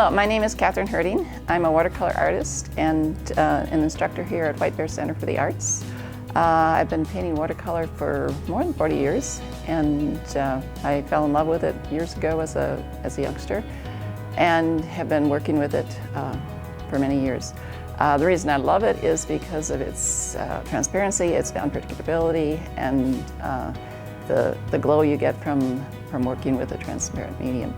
Hello, my name is Catherine Herding. I'm a watercolor artist and an instructor here at White Bear Center for the Arts. I've been painting watercolor for more than 40 years, and I fell in love with it years ago as a youngster, and have been working with it for many years. The reason I love it is because of its transparency, its unpredictability, and the glow you get from working with a transparent medium.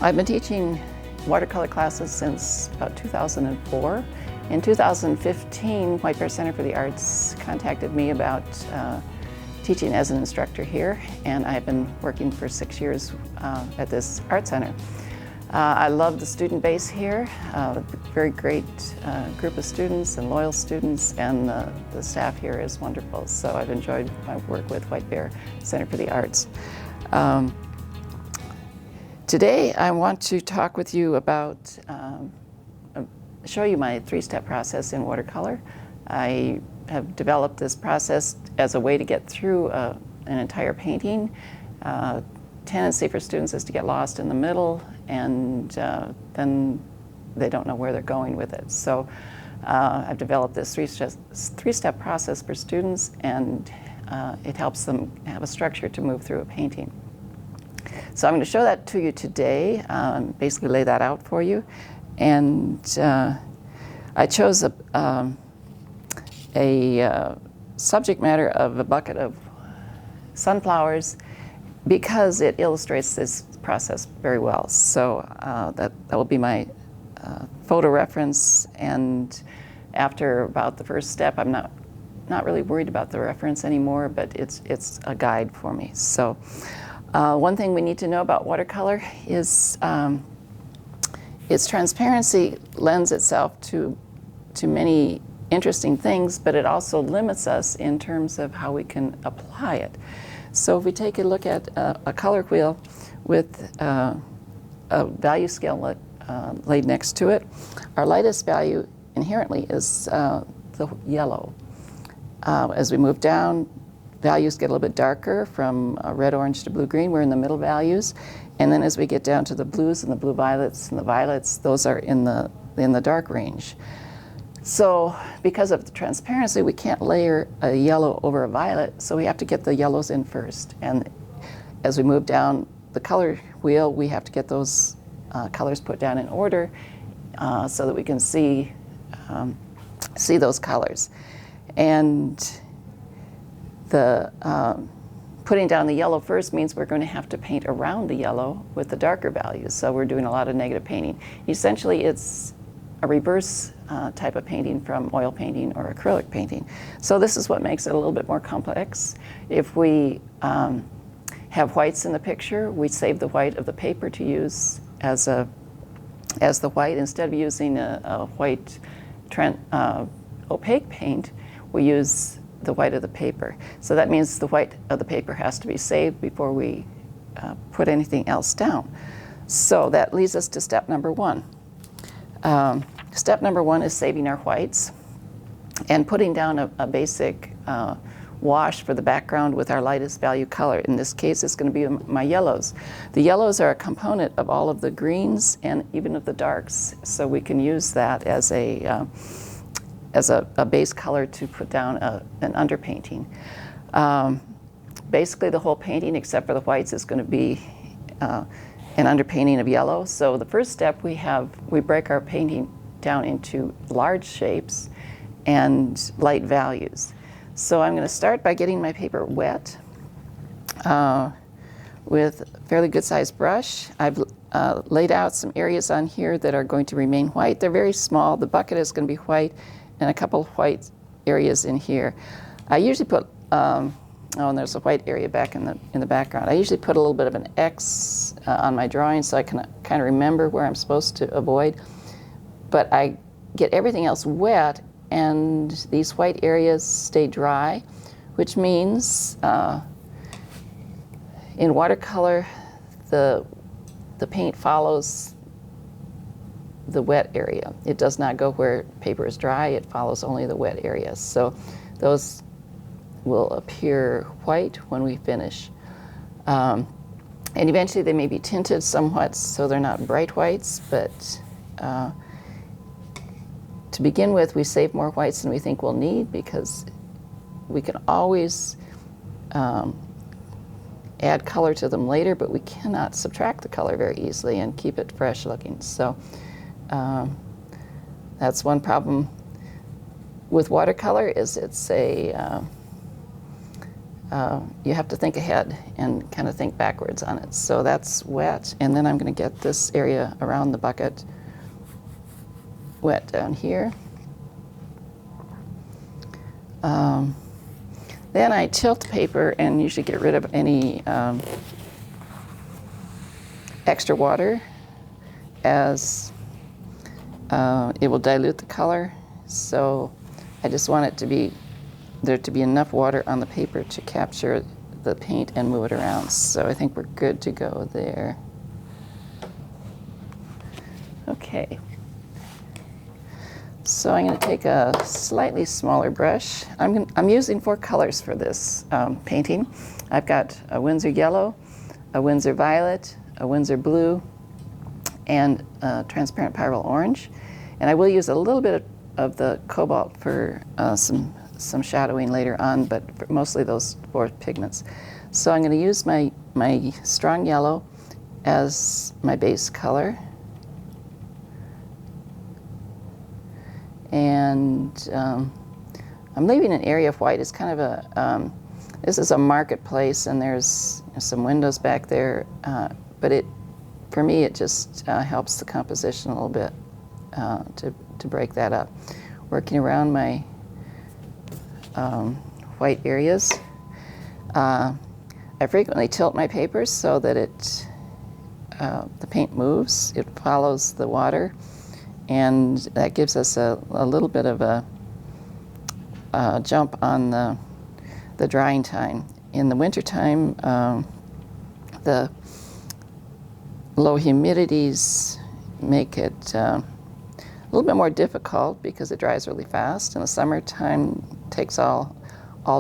I've been teaching watercolor classes since about 2004. In 2015, White Bear Center for the Arts contacted me about teaching as an instructor here, and I've been working for 6 years at this art center. I love the student base here, a very great group of students and loyal students, and the staff here is wonderful. So I've enjoyed my work with White Bear Center for the Arts. Today I want to talk with you about, show you my three-step process in watercolor. I have developed this process as a way to get through an entire painting. Tendency for students is to get lost in the middle, and then they don't know where they're going with it. So I've developed this three-step process for students, and it helps them have a structure to move through a painting. So I'm going to show that to you today, basically lay that out for you. And I chose a subject matter of a bucket of sunflowers because it illustrates this process very well. So that will be my photo reference, and after about the first step, I'm not really worried about the reference anymore, but it's a guide for me. So one thing we need to know about watercolor is its transparency lends itself to many interesting things, but it also limits us in terms of how we can apply it. So if we take a look at a color wheel with a value scale laid next to it, our lightest value inherently is the yellow. As we move down, values get a little bit darker from red, orange to blue, green. We're in the middle values. And then as we get down to the blues and the blue violets and the violets, those are in the dark range. So because of the transparency, we can't layer a yellow over a violet, so we have to get the yellows in first. And as we move down the color wheel, we have to get those colors put down in order so that we can see those colors. And the putting down the yellow first means we're going to have to paint around the yellow with the darker values. So we're doing a lot of negative painting. Essentially, it's a reverse type of painting from oil painting or acrylic painting. So this is what makes it a little bit more complex. If we have whites in the picture, we save the white of the paper to use as the white. Instead of using a white opaque paint, we use the white of the paper. So that means the white of the paper has to be saved before we put anything else down. So that leads us to step number one. Step number one is saving our whites and putting down a basic wash for the background with our lightest value color. In this case, it's going to be my yellows. The yellows are a component of all of the greens and even of the darks, so we can use that as a base color to put down an underpainting. Basically, the whole painting, except for the whites, is going to be an underpainting of yellow. So the first step we break our painting down into large shapes and light values. So I'm going to start by getting my paper wet with a fairly good sized brush. I've laid out some areas on here that are going to remain white. They're very small. The bucket is going to be white, and a couple of white areas in here. I usually put, and there's a white area back in the background. I usually put a little bit of an X on my drawing so I can kind of remember where I'm supposed to avoid. But I get everything else wet, and these white areas stay dry, which means in watercolor, the paint follows the wet area. It does not go where paper is dry, it follows only the wet areas. So those will appear white when we finish. And eventually they may be tinted somewhat so they're not bright whites, but to begin with, we save more whites than we think we'll need because we can always add color to them later, but we cannot subtract the color very easily and keep it fresh looking. So that's one problem with watercolor, is it's a you have to think ahead and kind of think backwards on it. So that's wet, and then I'm going to get this area around the bucket wet down here. Then I tilt the paper and usually get rid of any extra water, as it will dilute the color. So I just want it to be, there to be enough water on the paper to capture the paint and move it around. So I think we're good to go there. Okay. So I'm going to take a slightly smaller brush. I'm using 4 colors for this painting. I've got a Winsor yellow, a Winsor violet, a Winsor blue, and a transparent pyrrole orange. And I will use a little bit of the cobalt for some shadowing later on, but for mostly those 4 pigments. So I'm going to use my strong yellow as my base color. And I'm leaving an area of white. It's kind of a, this is a marketplace, and there's some windows back there, but for me, it just helps the composition a little bit to break that up. Working around my white areas. I frequently tilt my papers so that the paint moves, it follows the water, and that gives us a little bit of a jump on the drying time. In the wintertime, the low humidities make it a little bit more difficult because it dries really fast. In the summertime, it takes all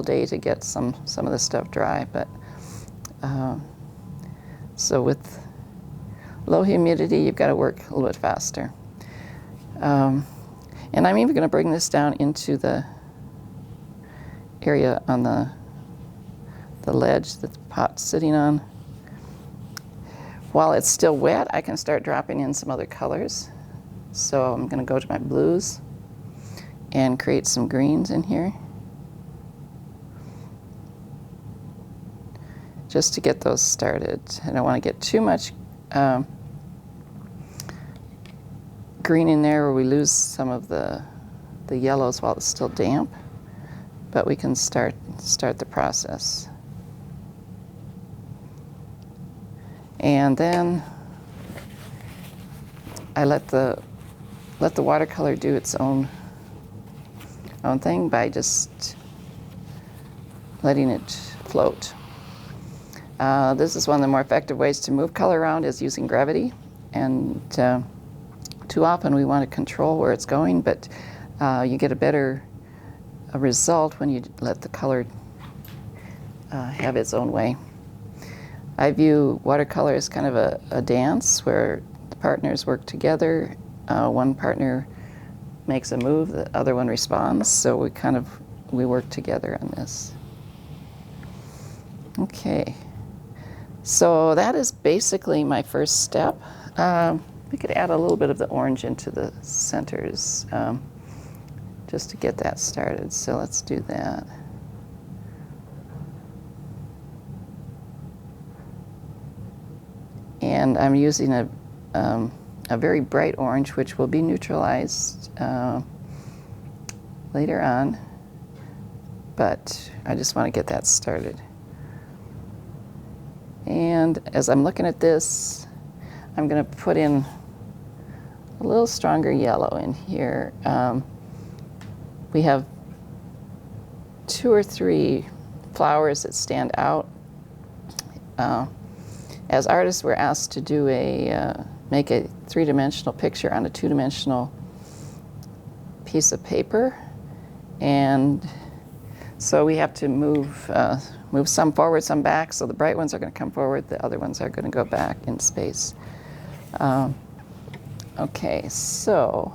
day to get some of the stuff dry. But so with low humidity, you've got to work a little bit faster. And I'm even going to bring this down into the area on the ledge that the pot's sitting on. While it's still wet, I can start dropping in some other colors. So I'm going to go to my blues and create some greens in here, just to get those started. I don't want to get too much green in there where we lose some of the yellows while it's still damp, but we can start the process. And then I let the watercolor do its own thing by just letting it float. This is one of the more effective ways to move color around, is using gravity. And too often we want to control where it's going, but you get a better result when you let the color have its own way. I view watercolor as kind of a dance where the partners work together. One partner makes a move, the other one responds, so we work together on this. Okay, so that is basically my first step. We could add a little bit of the orange into the centers just to get that started, so let's do that. And I'm using a very bright orange, which will be neutralized later on, but I just want to get that started. And as I'm looking at this, I'm going to put in a little stronger yellow in here. We have 2 or 3 flowers that stand out. As artists, we're asked to do make a 3-dimensional picture on a 2-dimensional piece of paper, and So we have to move some forward, some back. So the bright ones are going to come forward. The other ones are going to go back in space. Okay, so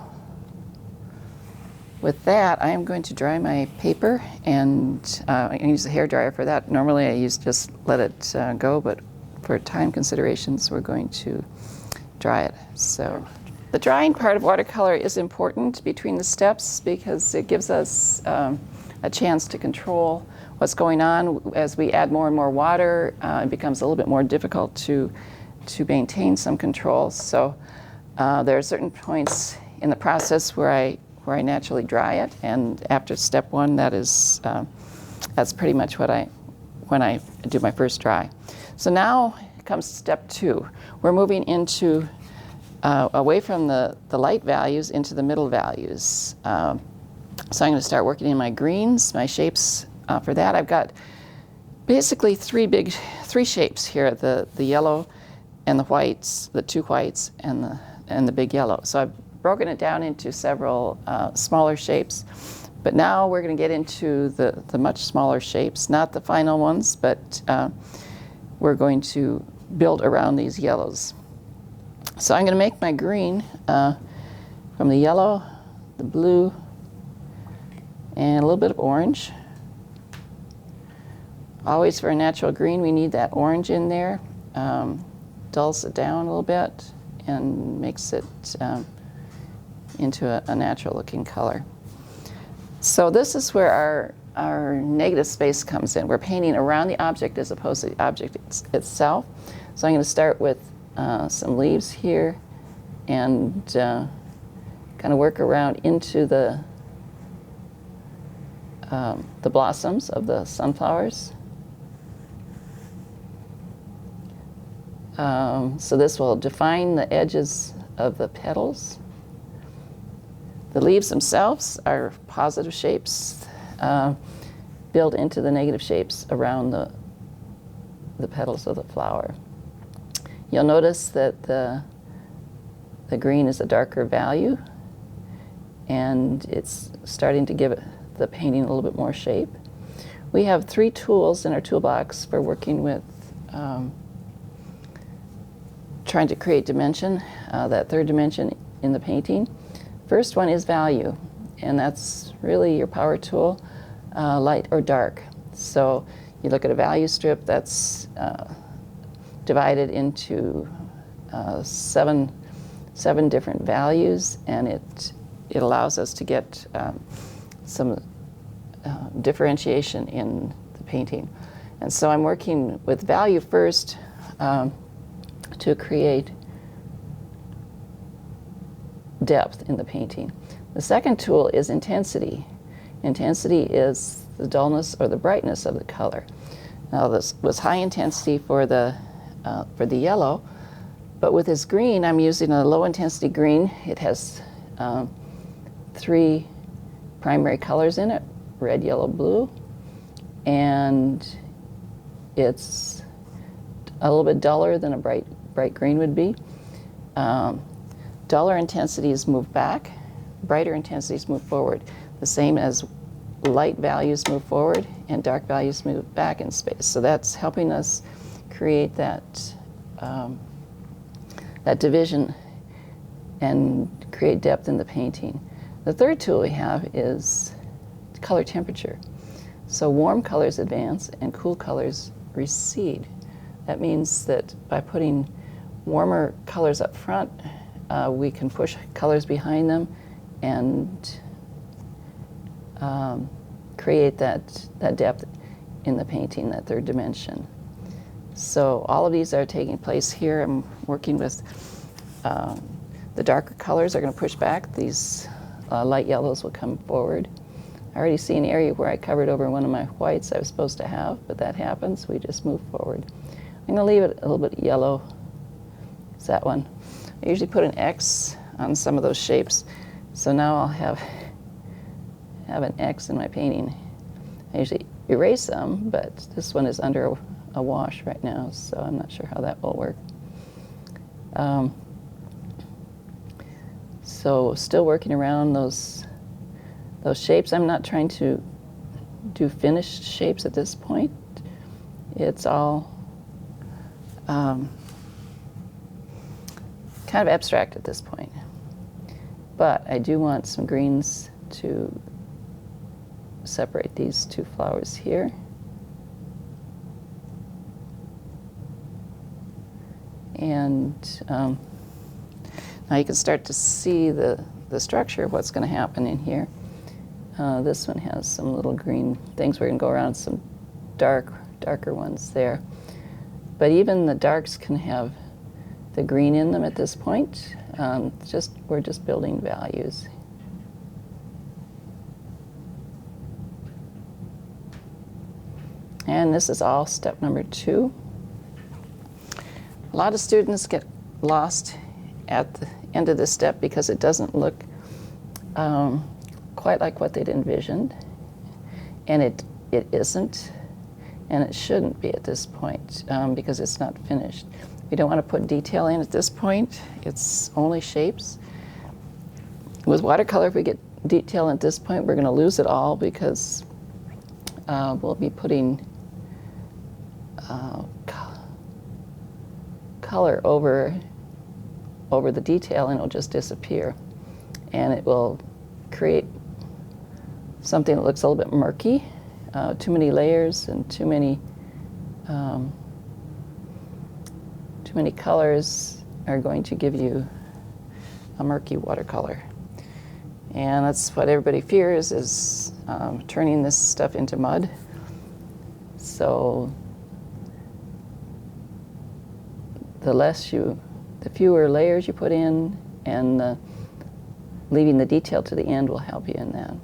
with that, I am going to dry my paper, and I can use a hair dryer for that. Normally I just let it go, but for time considerations, we're going to dry it. So the drying part of watercolor is important between the steps because it gives us a chance to control what's going on. As we add more and more water, it becomes a little bit more difficult to maintain some control. So there are certain points in the process where I naturally dry it, and after step one, that's pretty much when I do my first dry. So now comes step two. We're moving into away from the light values into the middle values. So I'm going to start working in my greens, my shapes. For that, I've got basically three shapes here: the yellow and the whites, the two whites, and the big yellow. So I've broken it down into several smaller shapes. But now we're going to get into the much smaller shapes, not the final ones, but we're going to build around these yellows. So I'm going to make my green from the yellow, the blue, and a little bit of orange. Always for a natural green, we need that orange in there. Dulls it down a little bit and makes it into a natural looking color. So this is where our negative space comes in. We're painting around the object as opposed to the object itself. So I'm going to start with some leaves here and kind of work around into the blossoms of the sunflowers. So this will define the edges of the petals. The leaves themselves are positive shapes built into the negative shapes around the petals of the flower. You'll notice that the green is a darker value, and it's starting to give the painting a little bit more shape. We have 3 tools in our toolbox for working with trying to create dimension, that third dimension in the painting. First one is value, and that's really your power tool, light or dark. So you look at a value strip that's divided into 7 different values, and it allows us to get some differentiation in the painting. And so I'm working with value first to create depth in the painting. The second tool is intensity. Intensity is the dullness or the brightness of the color. Now this was high intensity for the yellow, but with this green, I'm using a low intensity green. It has 3 primary colors in it: red, yellow, blue, and it's a little bit duller than a bright green would be. Duller intensities move back, brighter intensities move forward, the same as light values move forward and dark values move back in space. So that's helping us create that division and create depth in the painting. The third tool we have is color temperature. So warm colors advance and cool colors recede. That means that by putting warmer colors up front, we can push colors behind them and create that depth in the painting, that third dimension. So all of these are taking place here. I'm working with the darker colors are going to push back. These light yellows will come forward. I already see an area where I covered over one of my whites I was supposed to have, but that happens. We just move forward. I'm going to leave it a little bit yellow. It's that one. I usually put an X on some of those shapes, so now I'll have an X in my painting. I usually erase them, but this one is under a wash right now, so I'm not sure how that will work. So still working around those shapes. I'm not trying to do finished shapes at this point. It's all kind of abstract at this point. But I do want some greens to separate these two flowers here. And now you can start to see the structure of what's going to happen in here. This one has some little green things. We're going to go around some darker ones there. But even the darks can have the green in them at this point. We're just building values. And this is all step number 2. A lot of students get lost at the end of this step because it doesn't look quite like what they'd envisioned. And it isn't, and it shouldn't be at this point because it's not finished. We don't want to put detail in at this point. It's only shapes. With watercolor, if we get detail at this point, we're going to lose it all because we'll be putting color over the detail, and it'll just disappear. And it will create something that looks a little bit murky. Too many layers and too many colors are going to give you a murky watercolor. And that's what everybody fears, is turning this stuff into mud. So the fewer layers you put in, and leaving the detail to the end will help you in that.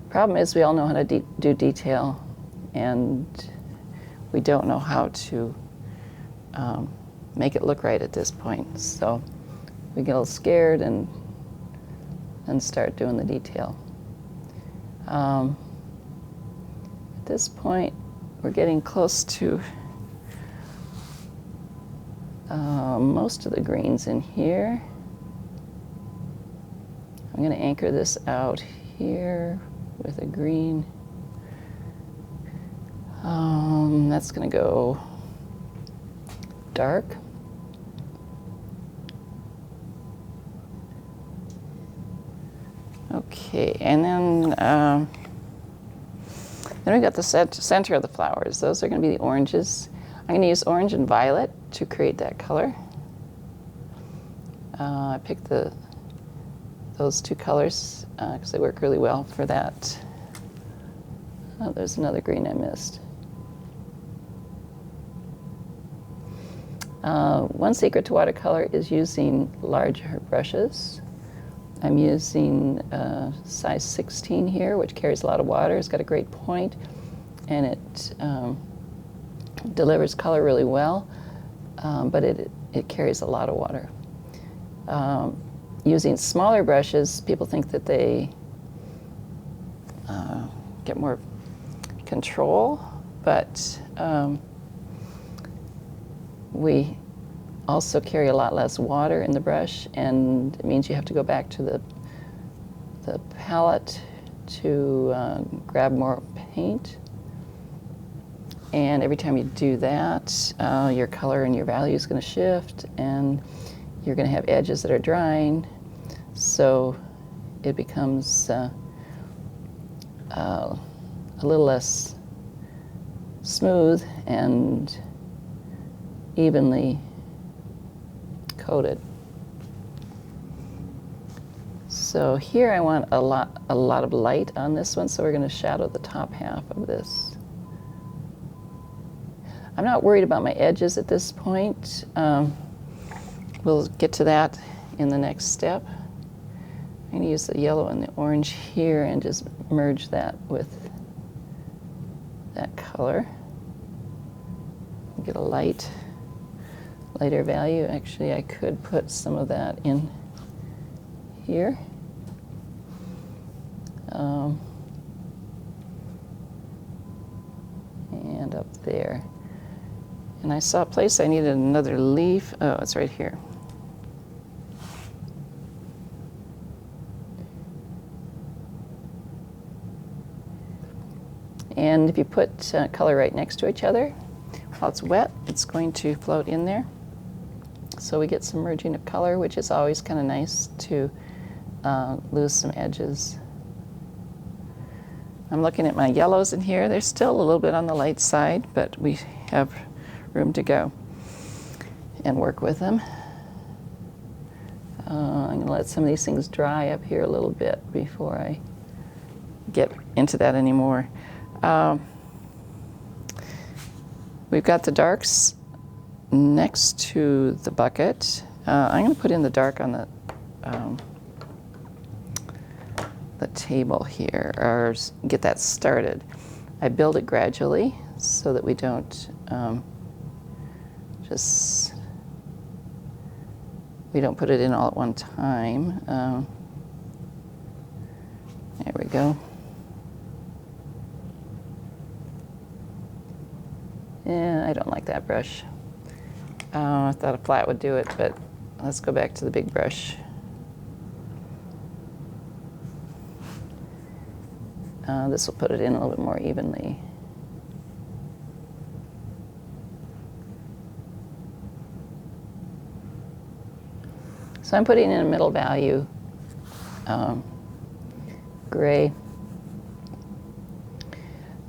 Problem is, we all know how to do detail, and we don't know how to make it look right at this point. So we get a little scared and start doing the detail. At this point, we're getting close to most of the greens in here. I'm going to anchor this out here with a green. That's going to go dark. Okay, and then we've got the center of the flowers. Those are going to be the oranges. I'm going to use orange and violet to create that color. I picked those two colors because they work really well for that. Oh, there's another green I missed. One secret to watercolor is using larger brushes. I'm using size 16 here, which carries a lot of water. It's got a great point, and it delivers color really well, but it carries a lot of water. Using smaller brushes, people think that they get more control, but we also carry a lot less water in the brush, and it means you have to go back to the palette to grab more paint. And every time you do that, your color and your value is going to shift, and you're going to have edges that are drying, so it becomes a little less smooth and evenly coated. So here I want a lot of light on this one, so we're going to shadow the top half of this. I'm not worried about my edges at this point. We'll get to that in the next step. I'm going to use the yellow and the orange here and just merge that with that color. Get a lighter value. Actually, I could put some of that in here. And up there. And I saw a place I needed another leaf. Oh, it's right here. And if you put color right next to each other, while it's wet, it's going to float in there. So we get some merging of color, which is always kind of nice to lose some edges. I'm looking at my yellows in here. They're still a little bit on the light side, but we have room to go and work with them. I'm going to let some of these things dry up here a little bit before I get into that anymore. We've got the darks next to the bucket. I'm going to put in the dark on the table here, or get that started. I build it gradually so that we don't we don't put it in all at one time. There we go. Yeah, I don't like that brush. I thought a flat would do it, but let's go back to the big brush. This will put it in a little bit more evenly. So I'm putting in a middle value gray.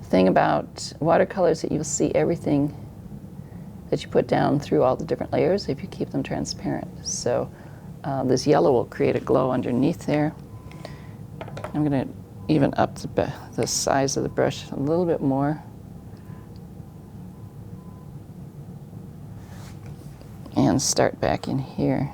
The thing about watercolors is that you'll see everything that you put down through all the different layers if you keep them transparent. So this yellow will create a glow underneath there. I'm going to even up the size of the brush a little bit more. And start back in here.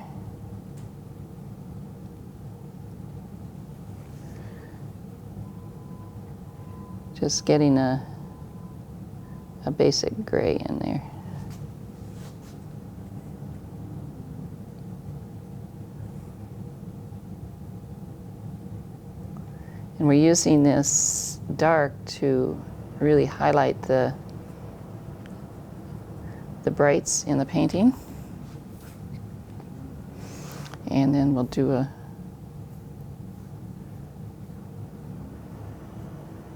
Just getting a basic gray in there. And we're using this dark to really highlight the brights in the painting. And then we'll do a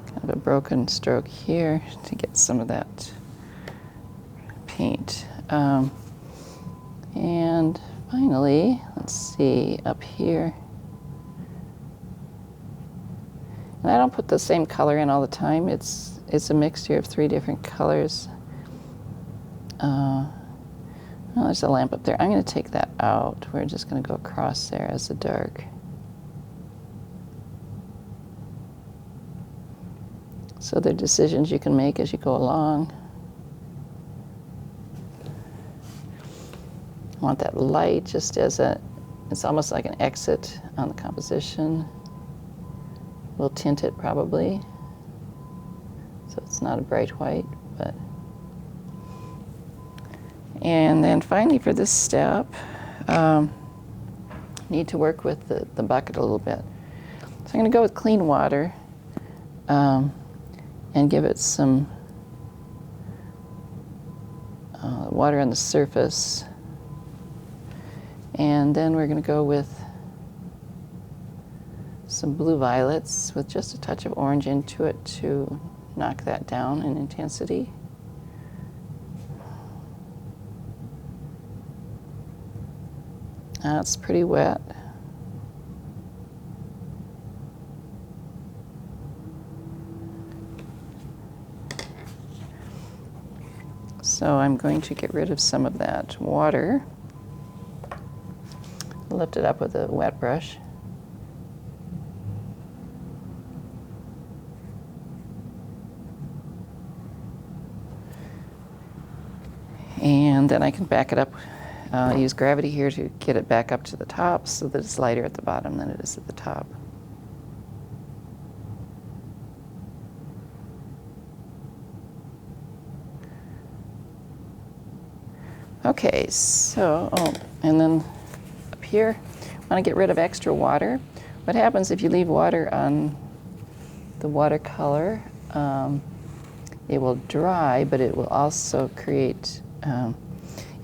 kind of a broken stroke here to get some of that paint. And finally, let's see, up here. And I don't put the same color in all the time. It's a mixture of 3 different colors. Well, there's a lamp up there. I'm going to take that out. We're just going to go across there as a dark. So there are decisions you can make as you go along. I want that light just as it's almost like an exit on the composition. We'll tint it probably, so it's not a bright white, but. And then finally for this step, need to work with the bucket a little bit. So I'm going to go with clean water and give it some water on the surface. And then we're going to go with some blue violets with just a touch of orange into it to knock that down in intensity. It's pretty wet. So I'm going to get rid of some of that water. Lift it up with a wet brush. And then I can back it up, use gravity here to get it back up to the top so that it's lighter at the bottom than it is at the top. Okay, so, and then up here, I want to get rid of extra water. What happens if you leave water on the watercolor? It will dry, but it will also create,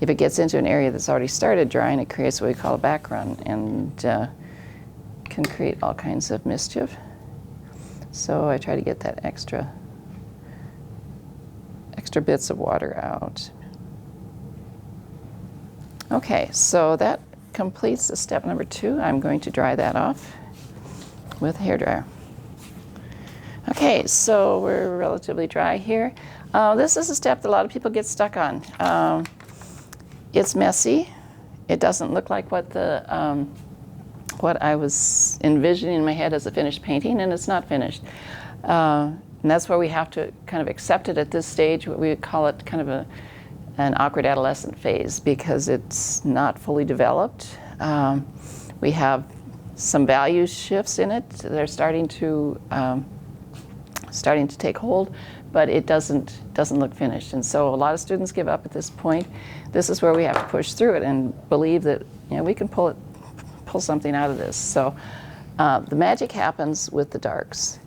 if it gets into an area that's already started drying, it creates what we call a background and can create all kinds of mischief. So I try to get that extra extra bits of water out. Okay, so that completes the step number 2. I'm going to dry that off with a hairdryer. Okay, so we're relatively dry here. This is a step that a lot of people get stuck on. It's messy. It doesn't look like what I was envisioning in my head as a finished painting, and it's not finished. And that's where we have to kind of accept it at this stage. We call it kind of an awkward adolescent phase because it's not fully developed. We have some value shifts in it. They're starting to take hold, but it doesn't look finished. And so a lot of students give up at this point. This is where we have to push through it and believe that we can pull something out of this. So the magic happens with the darks,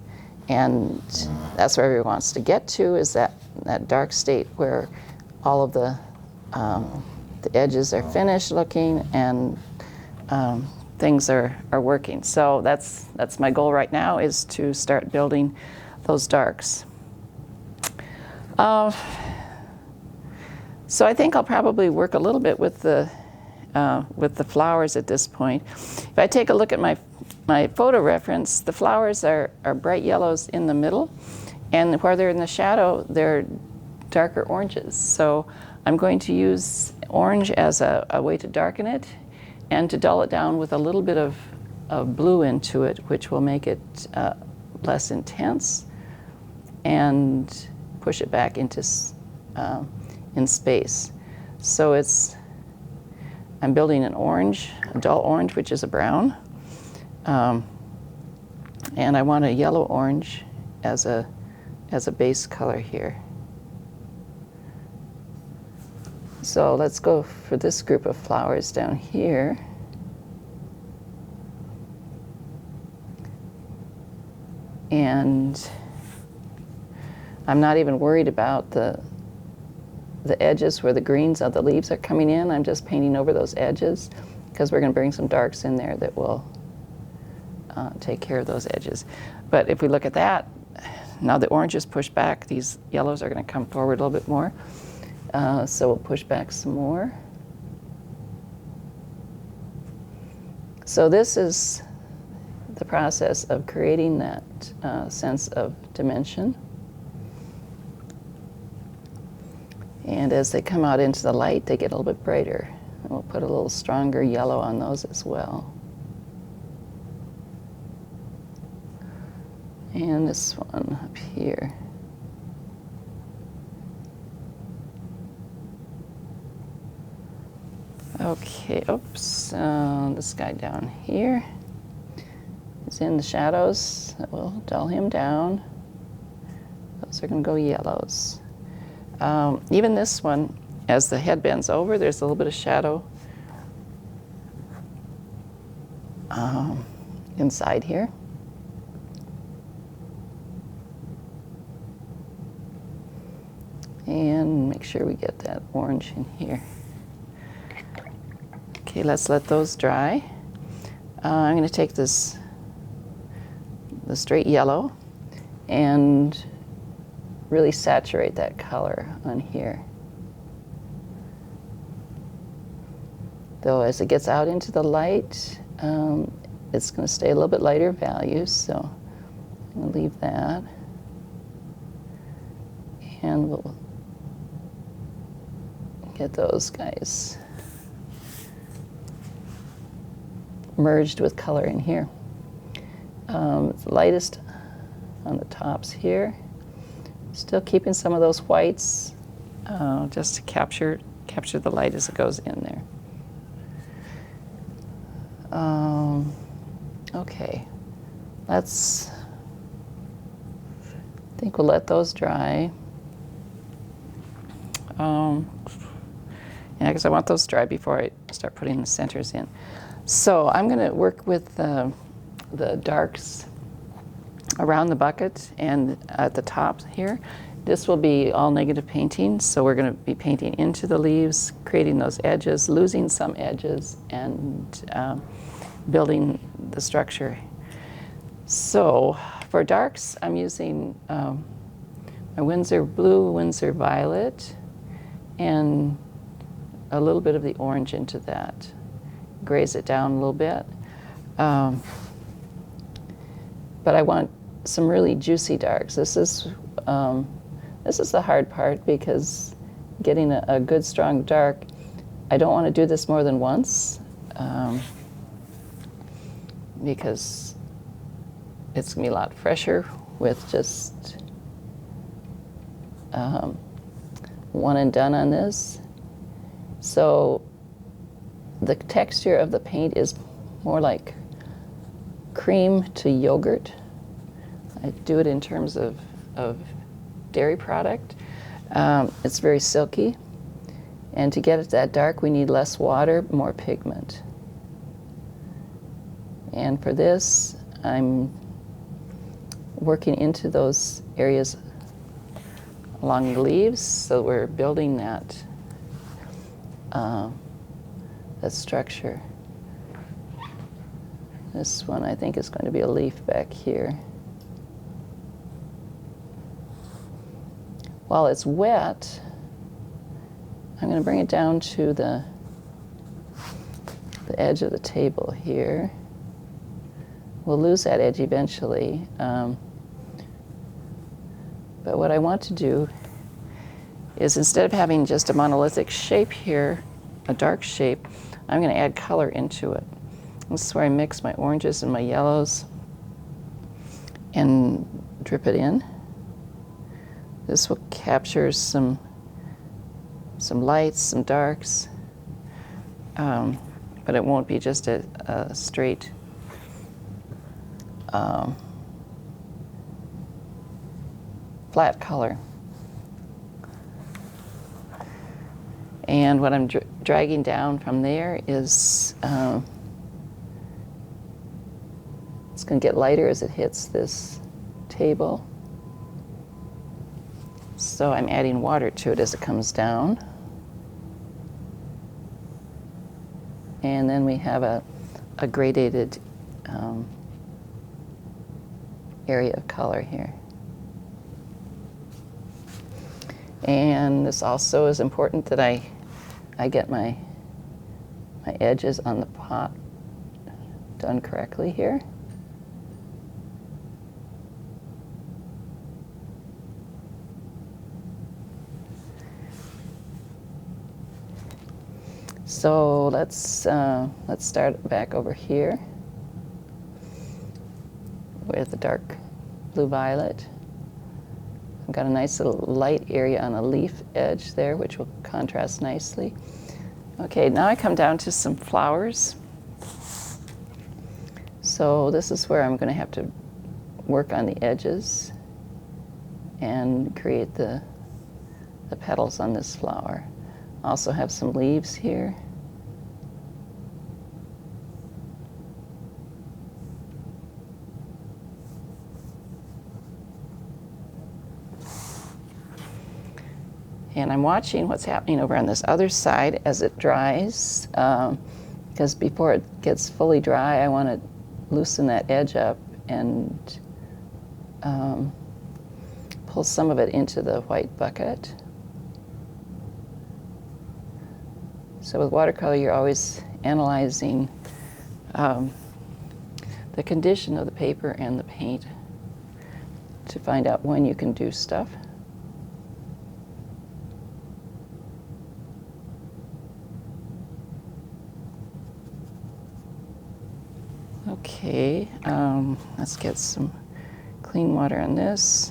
and that's where everyone wants to get to, is that dark state where all of the edges are finished looking and things are working. So that's my goal right now, is to start building those darks. So I think I'll probably work a little bit with the flowers at this point. If I take a look at my photo reference, the flowers are bright yellows in the middle, and where they're in the shadow, they're darker oranges. So I'm going to use orange as a way to darken it and to dull it down with a little bit of blue into it, which will make it less intense and push it back into in space. So I'm building an orange, a dull orange, which is a brown, and I want a yellow orange as a base color here. So let's go for this group of flowers down here. And I'm not even worried about the edges where the greens of the leaves are coming in. I'm just painting over those edges because we're going to bring some darks in there that will take care of those edges. But if we look at that, now the orange is pushed back, these yellows are going to come forward a little bit more. So we'll push back some more. So this is the process of creating that sense of dimension. And as they come out into the light, they get a little bit brighter. And we'll put a little stronger yellow on those as well. And this one up here. Okay, oops, this guy down here is in the shadows. That will dull him down. Those are going to go yellows. Even this one, as the head bends over, there's a little bit of shadow inside here. And make sure we get that orange in here. Okay, let's let those dry. I'm going to take the straight yellow and really saturate that color on here. Though as it gets out into the light, it's going to stay a little bit lighter value, so I'm going to leave that. And we'll get those guys merged with color in here. It's lightest on the tops here. Still keeping some of those whites just to capture the light as it goes in there. Okay, I think we'll let those dry. Yeah, because I want those dry before I start putting the centers in. So I'm going to work with the darks around the bucket and at the top here. This will be all negative painting, so we're going to be painting into the leaves, creating those edges, losing some edges, and building the structure. So for darks, I'm using a Windsor blue, Windsor violet, and a little bit of the orange into that. Graze it down a little bit. But I want some really juicy darks. This is the hard part, because getting a good strong dark, I don't want to do this more than once, because it's going to be a lot fresher with just one and done on this. So the texture of the paint is more like cream to yogurt. I do it in terms of dairy product. It's very silky. And to get it that dark, we need less water, more pigment. And for this, I'm working into those areas along the leaves, so we're building that structure. This one I think is going to be a leaf back here. While it's wet, I'm going to bring it down to the edge of the table here. We'll lose that edge eventually. But what I want to do is, instead of having just a monolithic shape here, a dark shape, I'm going to add color into it. This is where I mix my oranges and my yellows and drip it in. This will capture some lights, some darks, but it won't be just a straight flat color. And what I'm dragging down from there is, it's going to get lighter as it hits this table. So I'm adding water to it as it comes down. And then we have a gradated area of color here. And this also is important that I get my edges on the pot done correctly here. So let's start back over here with the dark blue violet. I've got a nice little light area on a leaf edge there, which will contrast nicely. Okay, now I come down to some flowers. So this is where I'm going to have to work on the edges and create the petals on this flower. I also have some leaves here. And I'm watching what's happening over on this other side as it dries, because before it gets fully dry, I want to loosen that edge up and pull some of it into the white bucket. So with watercolor, you're always analyzing the condition of the paper and the paint to find out when you can do stuff. Okay, let's get some clean water on this.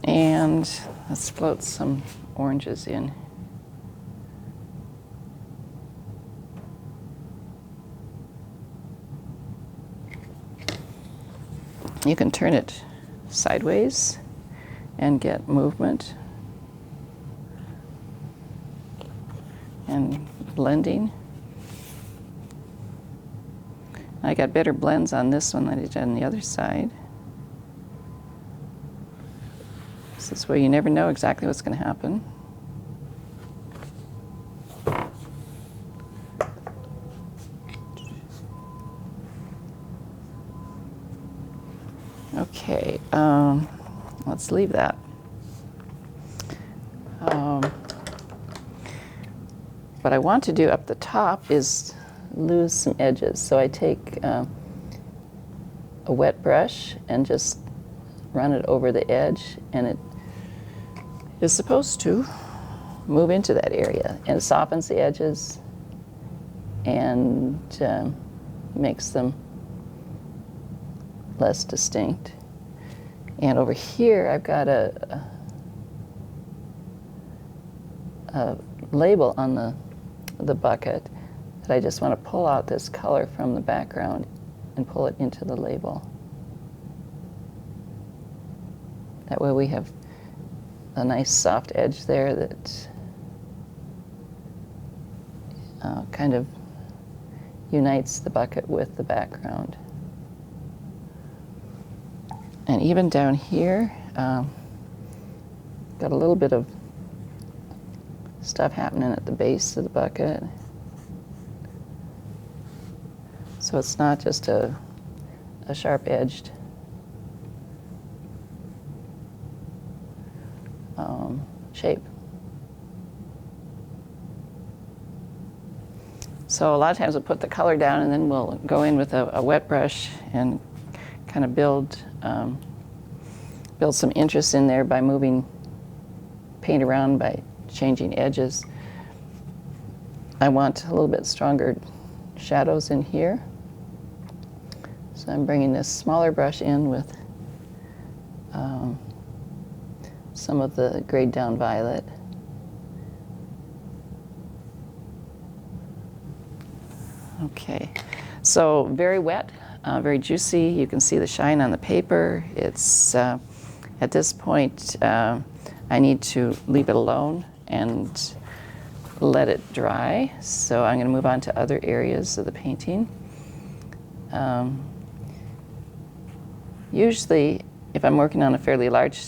And let's float some oranges in. You can turn it sideways and get movement and blending. I got better blends on this one than I did on the other side. This is where you never know exactly what's going to happen. Okay, let's leave that. What I want to do up the top is lose some edges. So I take a wet brush and just run it over the edge, and it is supposed to move into that area, and it softens the edges and makes them less distinct. And over here I've got a label on the bucket that I just want to pull out this color from the background and pull it into the label. That way we have a nice soft edge there that kind of unites the bucket with the background. And even down here, got a little bit of stuff happening at the base of the bucket. So it's not just a sharp-edged shape. So a lot of times we'll put the color down and then we'll go in with a wet brush and kind of build some interest in there by moving paint around, by changing edges. I want a little bit stronger shadows in here. So I'm bringing this smaller brush in with some of the grayed down violet. Okay, so very wet, very juicy. You can see the shine on the paper. It's, at this point, I need to leave it alone and let it dry. So I'm going to move on to other areas of the painting. Usually, if I'm working on a fairly large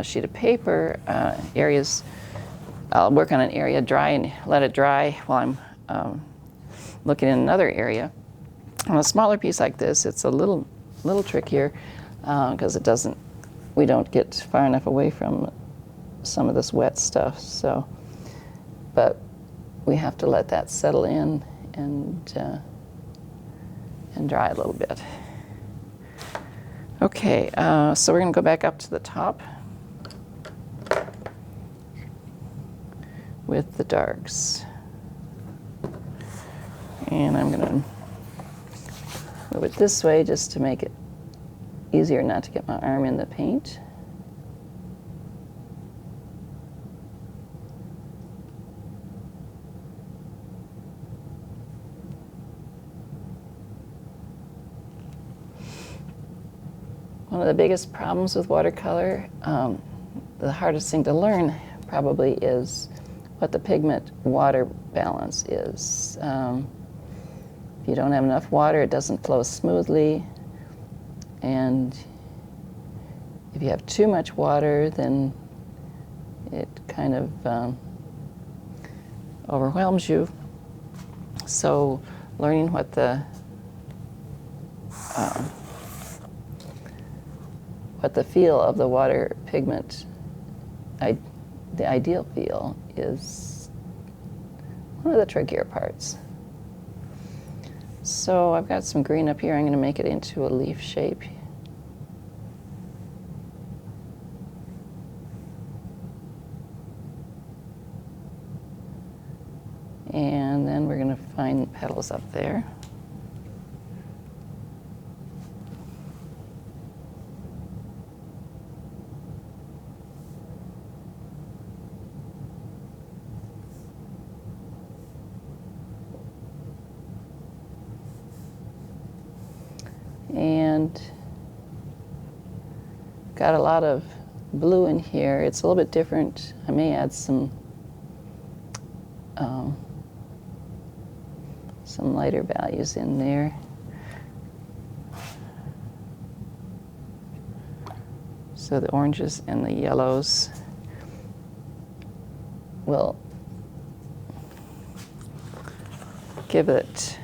sheet of paper, I'll work on an area dry and let it dry while I'm looking in another area. On a smaller piece like this, it's a little trickier because we don't get far enough away from some of this wet stuff. So, but we have to let that settle in and dry a little bit. Okay, so we're going to go back up to the top with the darks. And I'm going to move it this way just to make it easier not to get my arm in the paint. One of the biggest problems with watercolor, the hardest thing to learn probably is what the pigment-water balance is. If you don't have enough water, it doesn't flow smoothly. And if you have too much water, then it kind of overwhelms you. So learning what the feel of the water pigment, the ideal feel, is one of the trickier parts. So I've got some green up here. I'm going to make it into a leaf shape. And then we're going to find petals up there. And got a lot of blue in here. It's a little bit different. I may add some lighter values in there. So the oranges and the yellows will give it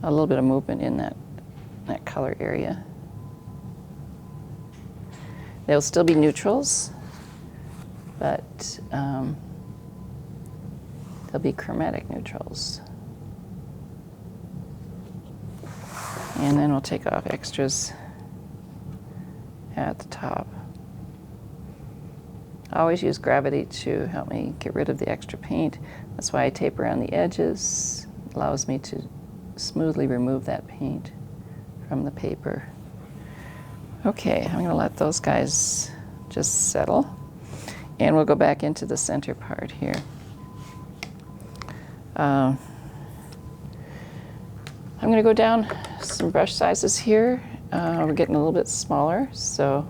a little bit of movement in that color area. They'll still be neutrals, but they'll be chromatic neutrals. And then we'll take off extras at the top. I always use gravity to help me get rid of the extra paint. That's why I tape around the edges. It allows me to smoothly remove that paint from the paper. Okay, I'm going to let those guys just settle. And we'll go back into the center part here. I'm going to go down some brush sizes here. We're getting a little bit smaller, so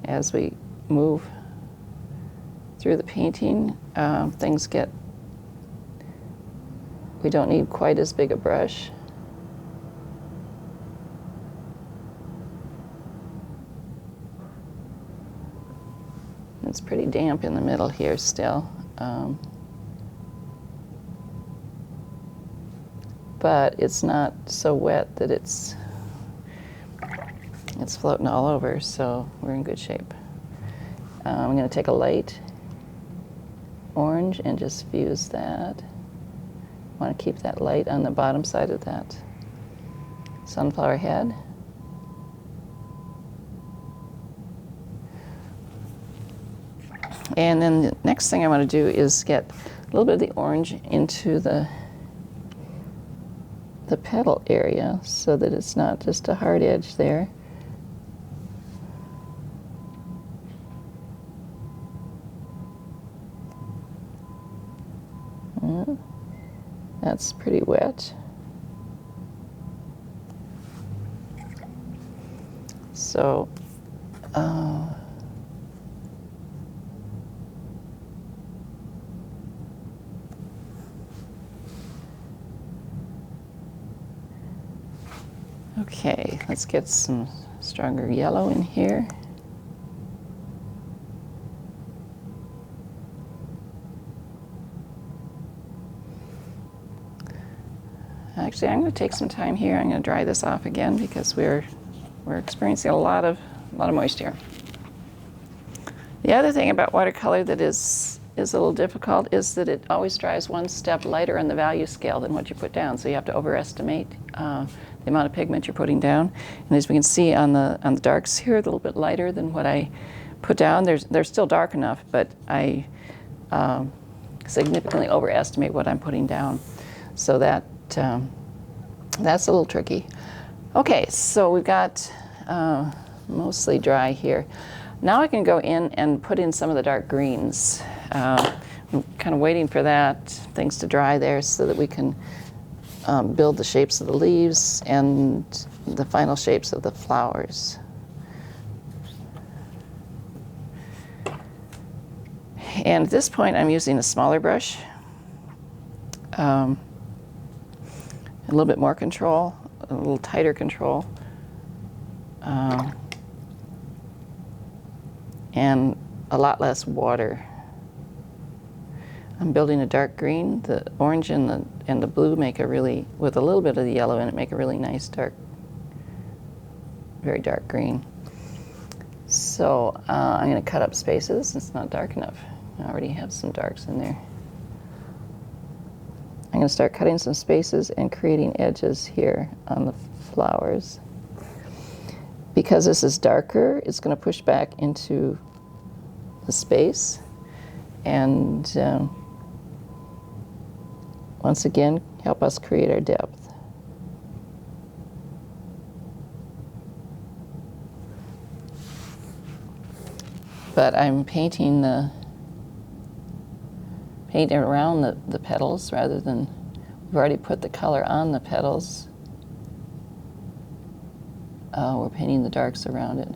as we move through the painting, things get, we don't need quite as big a brush. It's pretty damp in the middle here still. But it's not so wet that it's floating all over, so we're in good shape. I'm going to take a light orange and just fuse that. I want to keep that light on the bottom side of that sunflower head. And then the next thing I want to do is get a little bit of the orange into the petal area so that it's not just a hard edge there. That's pretty wet. So, okay, let's get some stronger yellow in here. Actually, I'm going to take some time here. I'm going to dry this off again because we're experiencing a lot of moisture. The other thing about watercolor that is a little difficult is that it always dries one step lighter on the value scale than what you put down. So you have to overestimate the amount of pigment you're putting down. And as we can see on the darks here, a little bit lighter than what I put down. They're still dark enough, but I significantly overestimate what I'm putting down. So that's a little tricky. Okay, so we've got mostly dry here. Now I can go in and put in some of the dark greens. I'm kind of waiting for things to dry there so that we can build the shapes of the leaves and the final shapes of the flowers. And at this point I'm using a smaller brush. A little bit more control, a little tighter control, and a lot less water. I'm building a dark green. The orange and the blue make a really, with a little bit of the yellow in it, make a really nice dark, very dark green. So I'm going to cut up spaces. It's not dark enough. I already have some darks in there. I'm going to start cutting some spaces and creating edges here on the flowers. Because this is darker, it's going to push back into the space and once again help us create our depth. But I'm painting around the petals rather than, we've already put the color on the petals. We're painting the darks around it.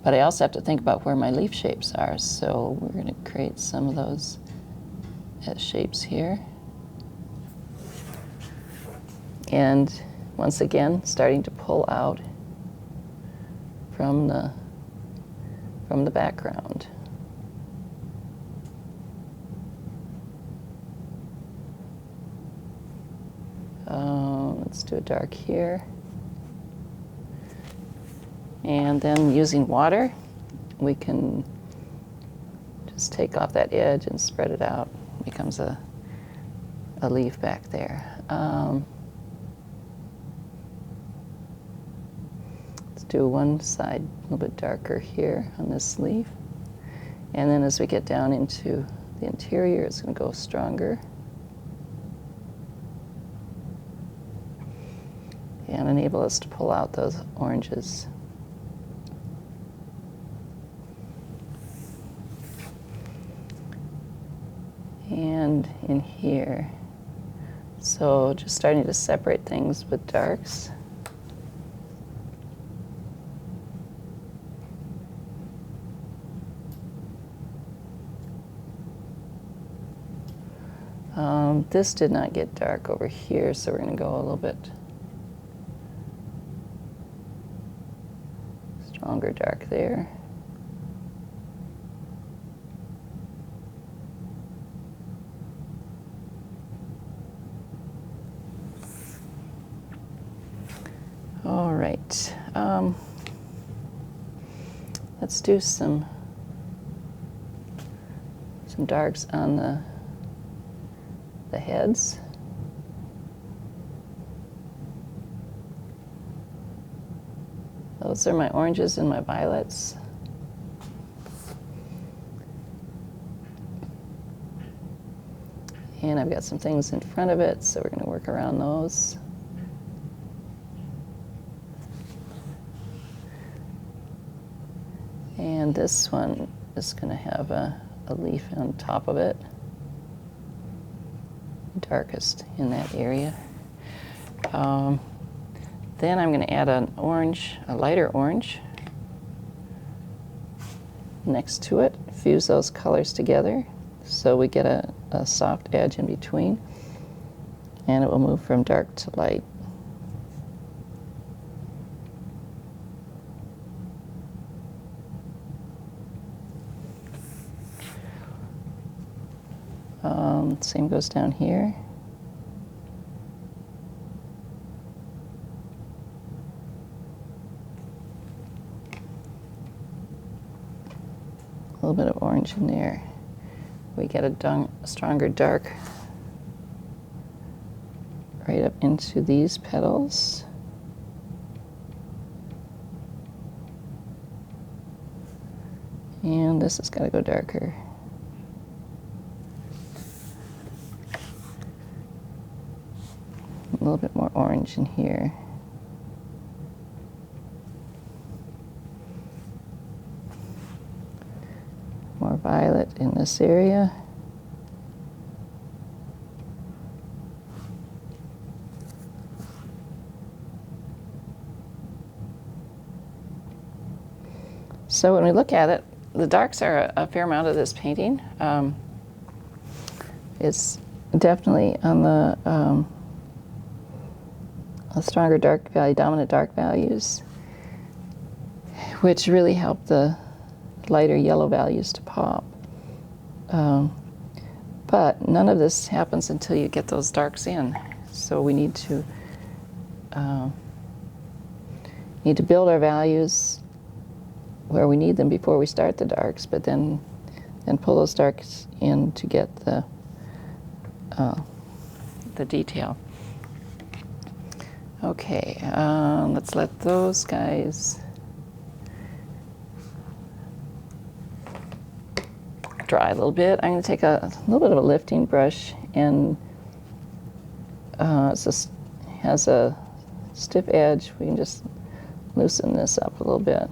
But I also have to think about where my leaf shapes are, so we're going to create some of those as shapes here. And once again, starting to pull out from the background. Let's do a dark here. And then using water, we can just take off that edge and spread it out. It becomes a leaf back there. Let's do one side a little bit darker here on this leaf. And then as we get down into the interior, it's going to go stronger. And enable us to pull out those oranges. And in here. So just starting to separate things with darks. This did not get dark over here, so we're going to go a little bit stronger dark there. All right, let's do some darks on the heads. Those are my oranges and my violets. And I've got some things in front of it, so we're going to work around those. And this one is going to have a leaf on top of it. Darkest in that area. Then I'm going to add an orange, a lighter orange, next to it. Fuse those colors together so we get a soft edge in between, and it will move from dark to light. Same goes down here. A little bit of orange in there. We get a stronger dark right up into these petals. And this has got to go darker. A little bit more orange in here. More violet in this area. So when we look at it, the darks are a fair amount of this painting. It's definitely on the stronger dark value, dominant dark values, which really help the lighter yellow values to pop. But none of this happens until you get those darks in. So we need to build our values where we need them before we start the darks, but then pull those darks in to get the detail. Okay, let's let those guys dry a little bit. I'm going to take a little bit of a lifting brush, and it has a stiff edge. We can just loosen this up a little bit.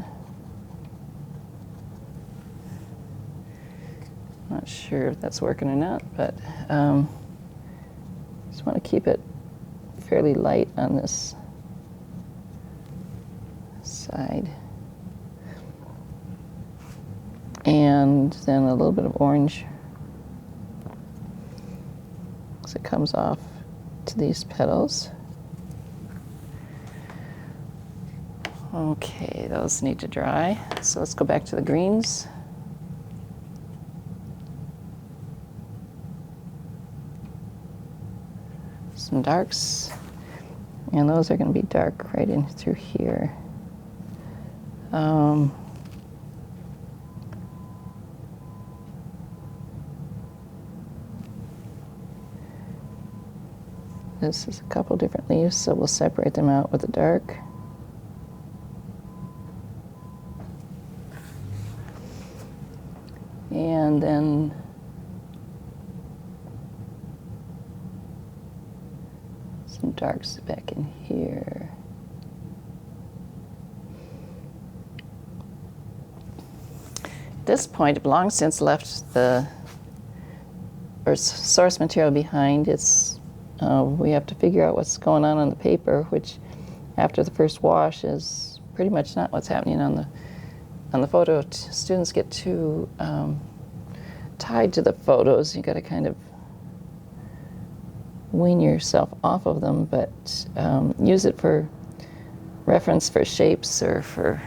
Not sure if that's working or not, but just want to keep it fairly light on this side. And then a little bit of orange as it comes off to these petals. Okay, those need to dry. So let's go back to the greens. Some darks, and those are going to be dark right in through here. This is a couple different leaves, so we'll separate them out with the dark. And then some darks back in here. At this point, I've long since left the source material behind. We have to figure out what's going on the paper, which after the first wash is pretty much not what's happening on the photo. Students get too tied to the photos. You got to kind of wean yourself off of them, but use it for reference for shapes or for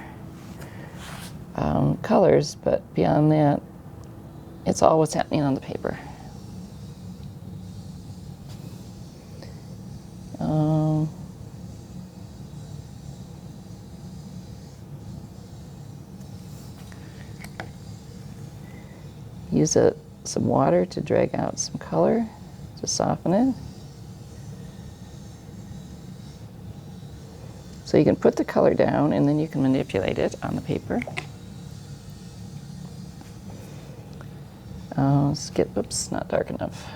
colors, but beyond that, it's all what's happening on the paper. Use some water to drag out some color, to soften it. So you can put the color down and then you can manipulate it on the paper. Oops, not dark enough.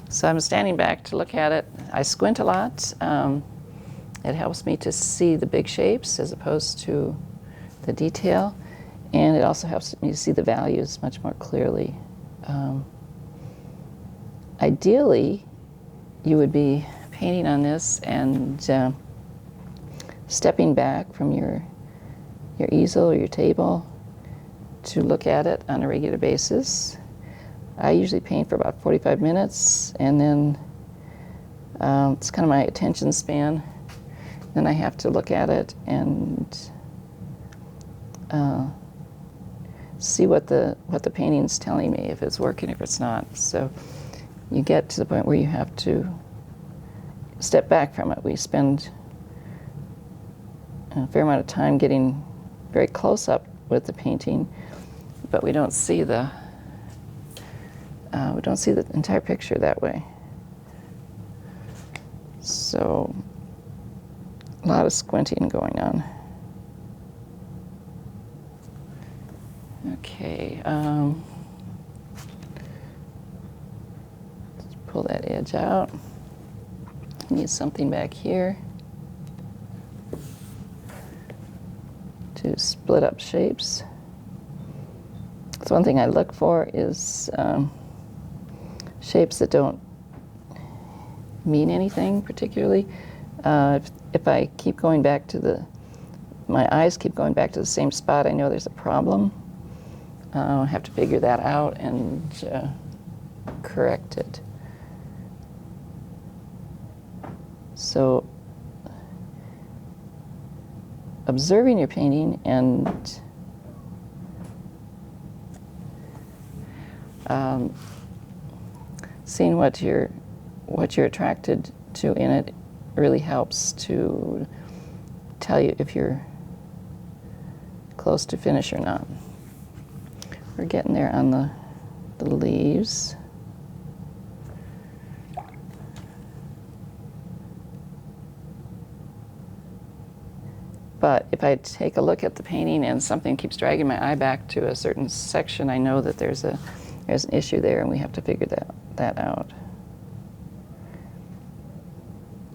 So I'm standing back to look at it. I squint a lot. It helps me to see the big shapes as opposed to the detail. And it also helps me to see the values much more clearly. Ideally, you would be painting on this and stepping back from your easel or your table to look at it on a regular basis. I usually paint for about 45 minutes, and then it's kind of my attention span. Then I have to look at it and see what the painting's telling me, if it's working, if it's not. So you get to the point where you have to step back from it. We spend a fair amount of time getting very close up with the painting, but we don't see the entire picture that way. So a lot of squinting going on. Okay, let's pull that edge out. Need something back here to split up shapes. So one thing I look for is shapes that don't mean anything particularly. If I keep going back to my eyes keep going back to the same spot, I know there's a problem. I have to figure that out and correct it. So observing your painting and seeing what you're attracted to in it really helps to tell you if you're close to finish or not. We're getting there on the leaves. But if I take a look at the painting and something keeps dragging my eye back to a certain section, I know that there's an issue there and we have to figure that out.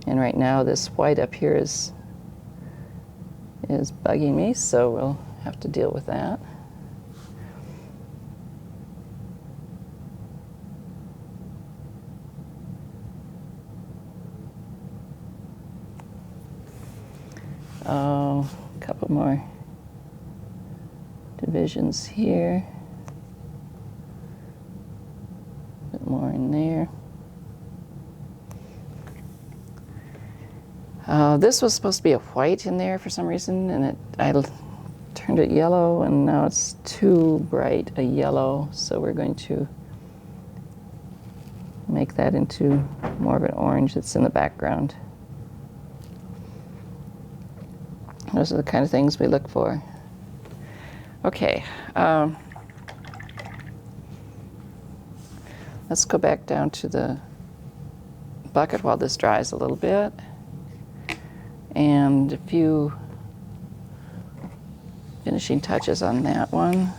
And right now this white up here is bugging me, so we'll have to deal with that. Oh, a couple more divisions here. A bit more in there. This was supposed to be a white in there for some reason, and I turned it yellow, and now it's too bright a yellow, so we're going to make that into more of an orange that's in the background. Those are the kind of things we look for. Okay, let's go back down to the bucket while this dries a little bit. And a few finishing touches on that one.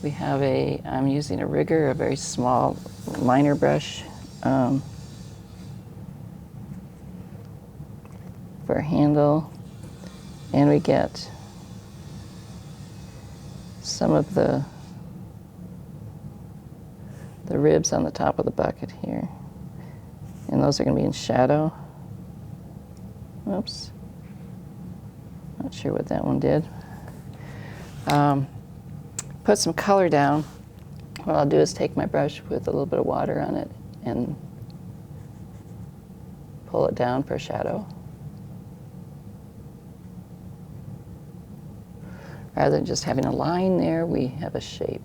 We have I'm using a rigger, a very small liner brush for a handle. And we get some of the ribs on the top of the bucket here. And those are going to be in shadow. Oops. Not sure what that one did. Put some color down. What I'll do is take my brush with a little bit of water on it and pull it down for shadow. Rather than just having a line there, we have a shape.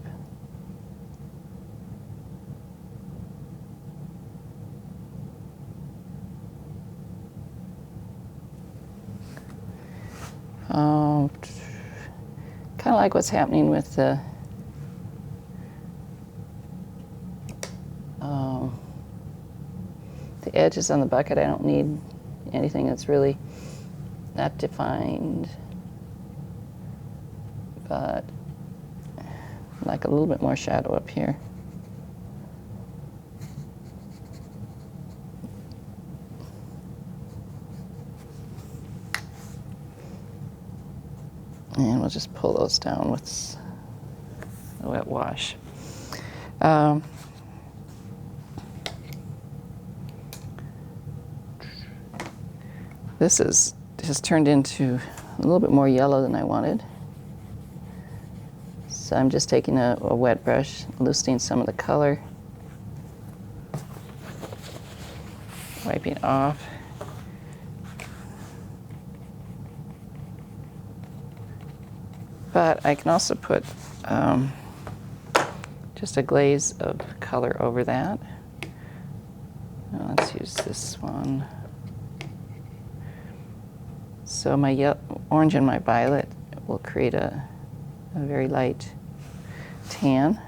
Kind of like what's happening with the edges on the bucket. I don't need anything that's really that defined, but like a little bit more shadow up here. And we'll just pull those down with a wet wash. This has turned into a little bit more yellow than I wanted. So I'm just taking a wet brush, loosening some of the color, wiping off. But I can also put just a glaze of color over that. Now let's use this one. So my orange and my violet will create a very light tan.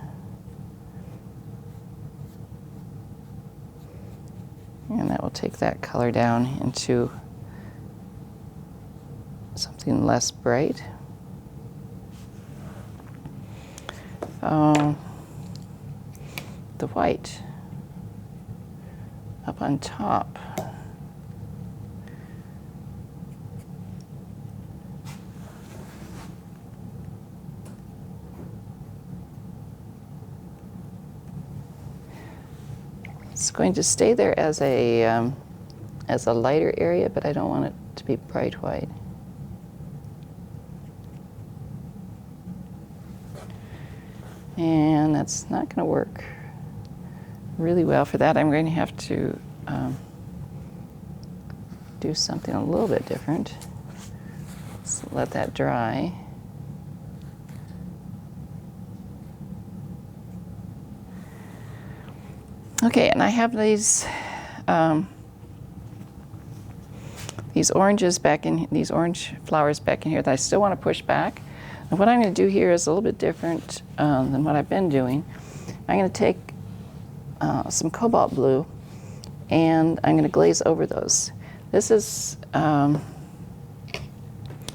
And that will take that color down into something less bright. The white up on top. It's going to stay there as a lighter area, but I don't want it to be bright white. And that's not going to work really well for that. I'm going to have to do something a little bit different. Let's let that dry. Okay, and I have these oranges back in, these orange flowers back in here that I still want to push back. And what I'm going to do here is a little bit different than what I've been doing. I'm going to take some cobalt blue and I'm going to glaze over those. This is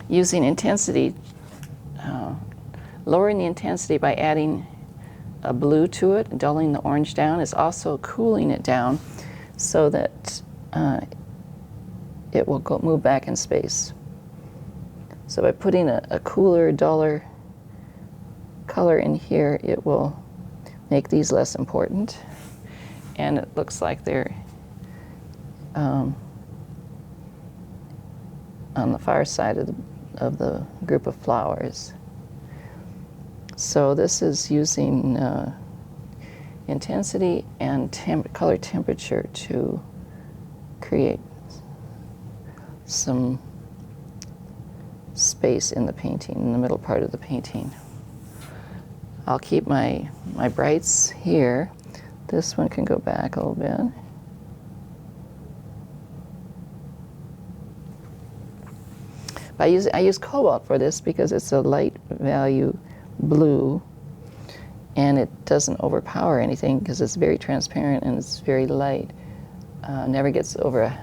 using intensity, lowering the intensity by adding a blue to it, dulling the orange down, is also cooling it down so that it will move back in space. So by putting a cooler, duller color in here, it will make these less important. And it looks like they're on the far side of the group of flowers. So this is using intensity and color temperature to create some space in the painting, in the middle part of the painting. I'll keep my brights here. This one can go back a little bit. I use cobalt for this because it's a light value blue, and it doesn't overpower anything because it's very transparent and it's very light. Never gets over a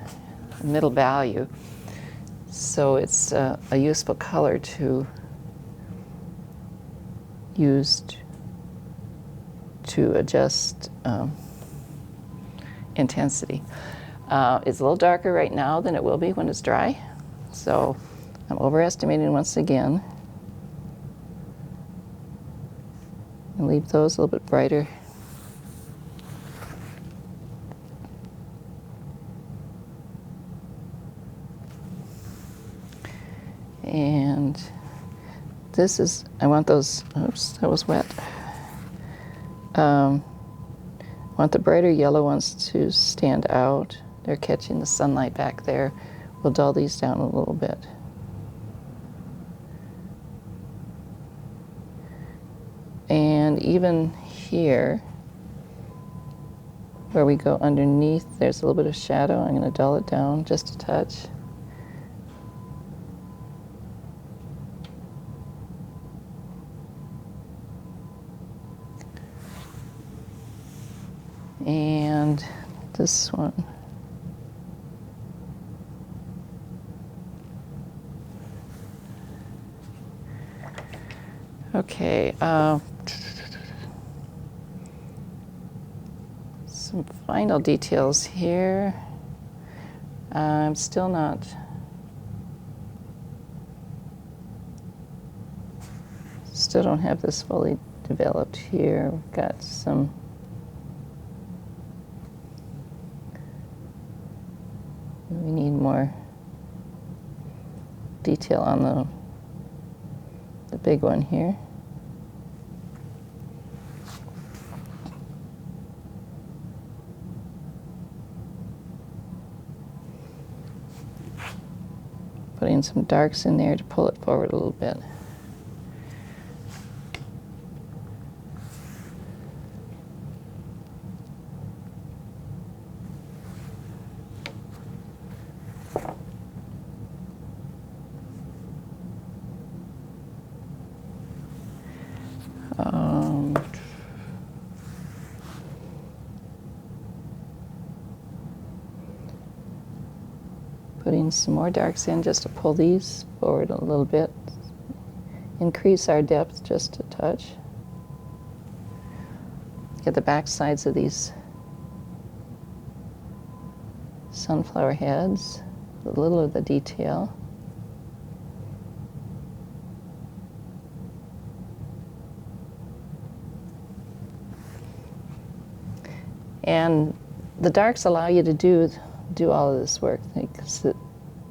middle value. So it's a useful color to use to adjust intensity. It's a little darker right now than it will be when it's dry. So I'm overestimating once again. And leave those a little bit brighter. And this is, I want those, oops, that was wet. I want the brighter yellow ones to stand out. They're catching the sunlight back there. We'll dull these down a little bit. And even here, where we go underneath, there's a little bit of shadow. I'm going to dull it down just a touch. And this one. Okay. Some final details here. I'm still not still don't have this fully developed here. We've got some we need more detail on the big one here. Putting some darks in there to pull it forward a little bit. Putting some more darks in just to pull these forward a little bit. Increase our depth just a touch. Get the back sides of these sunflower heads, a little of the detail. And the darks allow you to do all of this work because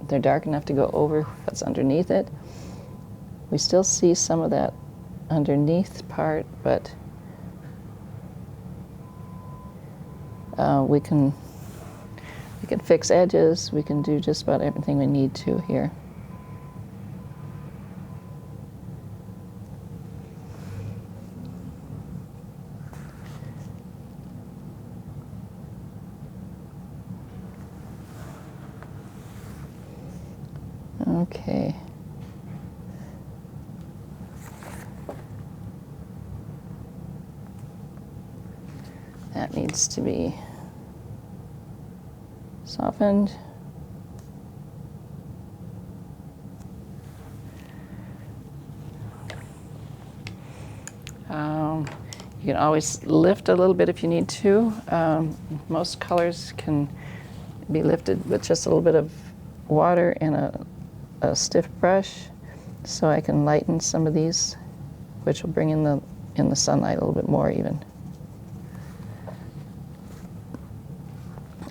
they're dark enough to go over what's underneath it. We still see some of that underneath part, but we can fix edges. We can do just about everything we need to here. Okay. That needs to be softened. You can always lift a little bit if you need to. Most colors can be lifted with just a little bit of water and a stiff brush, so I can lighten some of these, which will bring in the sunlight a little bit more even.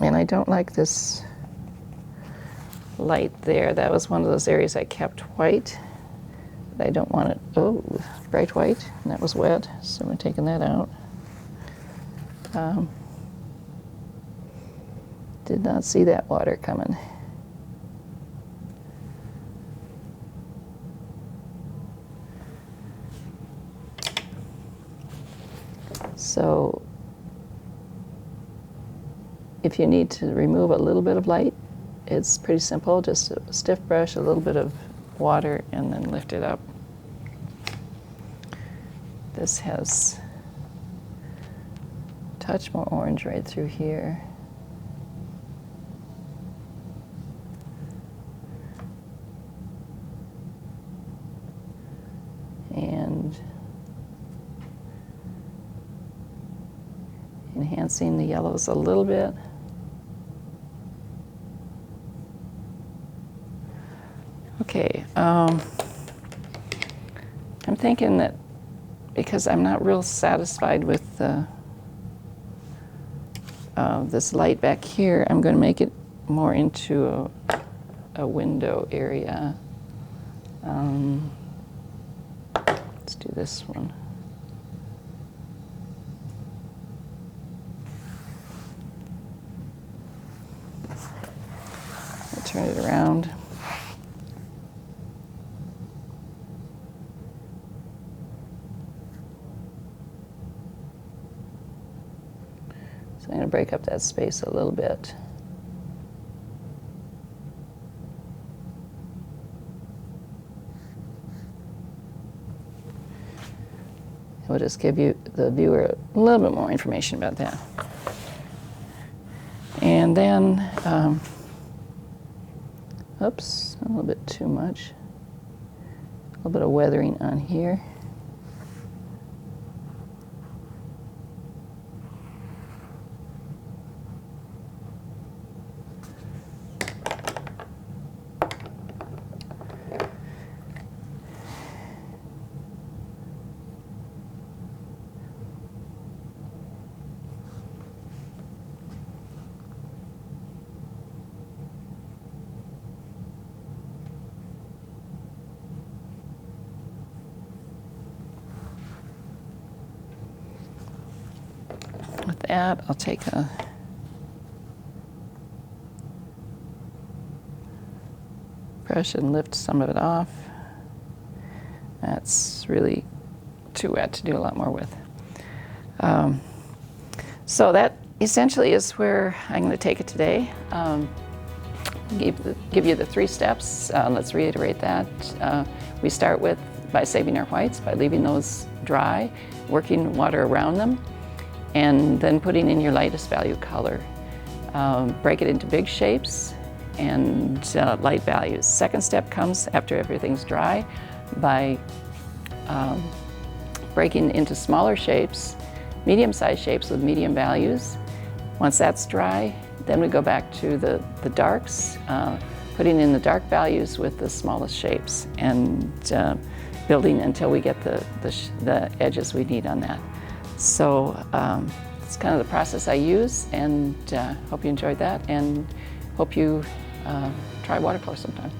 And I don't like this light there. That was one of those areas I kept white, but I don't want it, bright white, and that was wet, so we're taking that out. Did not see that water coming. So If you need to remove a little bit of light, it's pretty simple. Just a stiff brush, a little bit of water, and then lift it up. This has a touch more orange right through here. And enhancing the yellows a little bit. Okay, I'm thinking that because I'm not real satisfied with this light back here, I'm going to make it more into a window area. Let's do this one. I'll turn it around. So I'm going to break up that space a little bit. We'll just give you, the viewer, a little bit more information about that. And then, oops, a little bit too much. A little bit of weathering on here. With that, I'll take a brush and lift some of it off. That's really too wet to do a lot more with. So that essentially is where I'm going to take it today. Give you the 3 steps. Let's reiterate that. We start with by saving our whites, by leaving those dry, working water around them, and then putting in your lightest value color. Break it into big shapes and light values. Second step comes after everything's dry by breaking into smaller shapes, medium-sized shapes with medium values. Once that's dry, then we go back to the darks, putting in the dark values with the smallest shapes, and building until we get the edges we need on that. So it's kind of the process I use, and hope you enjoyed that, and hope you try watercolor sometime.